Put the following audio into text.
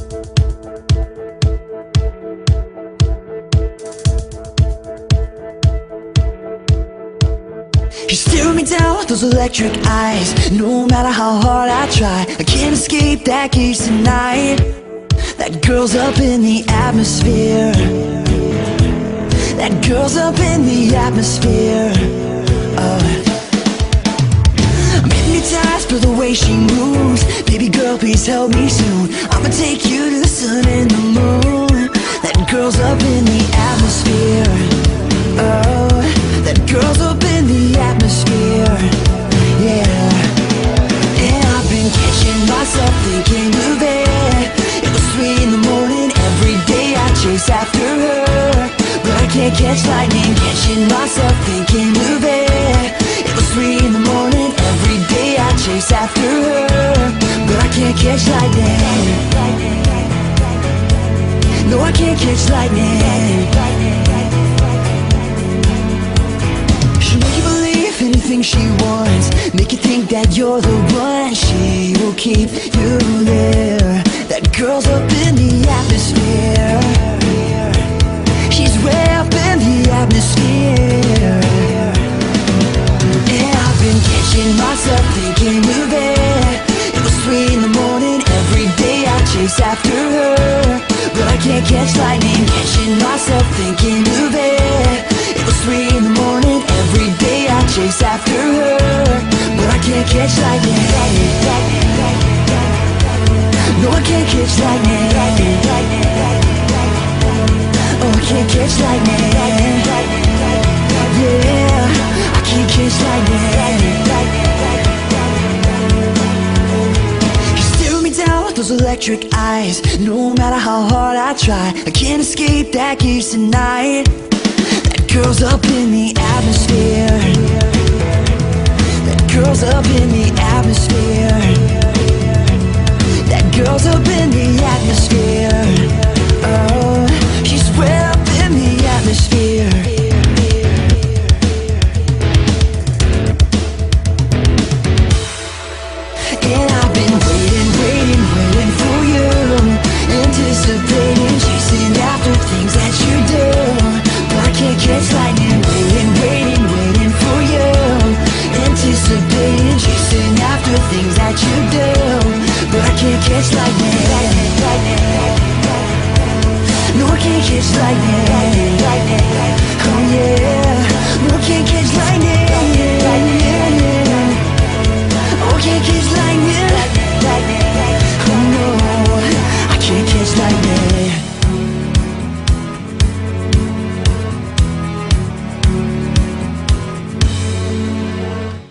You stare me down with those electric eyes. No matter how hard I try, I can't escape that gaze tonight. That girl's up in the atmosphere. That girl's up in the atmosphere. I'm hypnotized by the way she moves. Baby girl, please help me soon. I'ma take you to the sun and the moon. That girl's up in the atmosphere. Oh, that girl's up in the atmosphere. Yeah. And I've been catching myself thinking of it. It was 3 in the morning, every day I chase after her, but I can't catch lightning. Catching myself thinking of it. It was 3 in the morning, every day I chase after her, but I can't catch lightning. No, I can't catch lightning. She'll make you believe anything she wants, make you think that you're the one. She will keep you there. That girl's up in the atmosphere. She's way up in the atmosphere. And I've been catching myself thinking of it. It was 3 in the morning, every day I chase after her, but I can't catch lightning. Catching myself thinking of it. It was 3 in the morning, every day I chase after her, but I can't catch lightning. No, I can't catch lightning. Oh, I can't catch lightning. Yeah, I can't catch lightning. You stare me down with those electric eyes. No matter how hard I try, I can't escape that gaze tonight. That girl's up in the atmosphere. That girl's up in the atmosphere.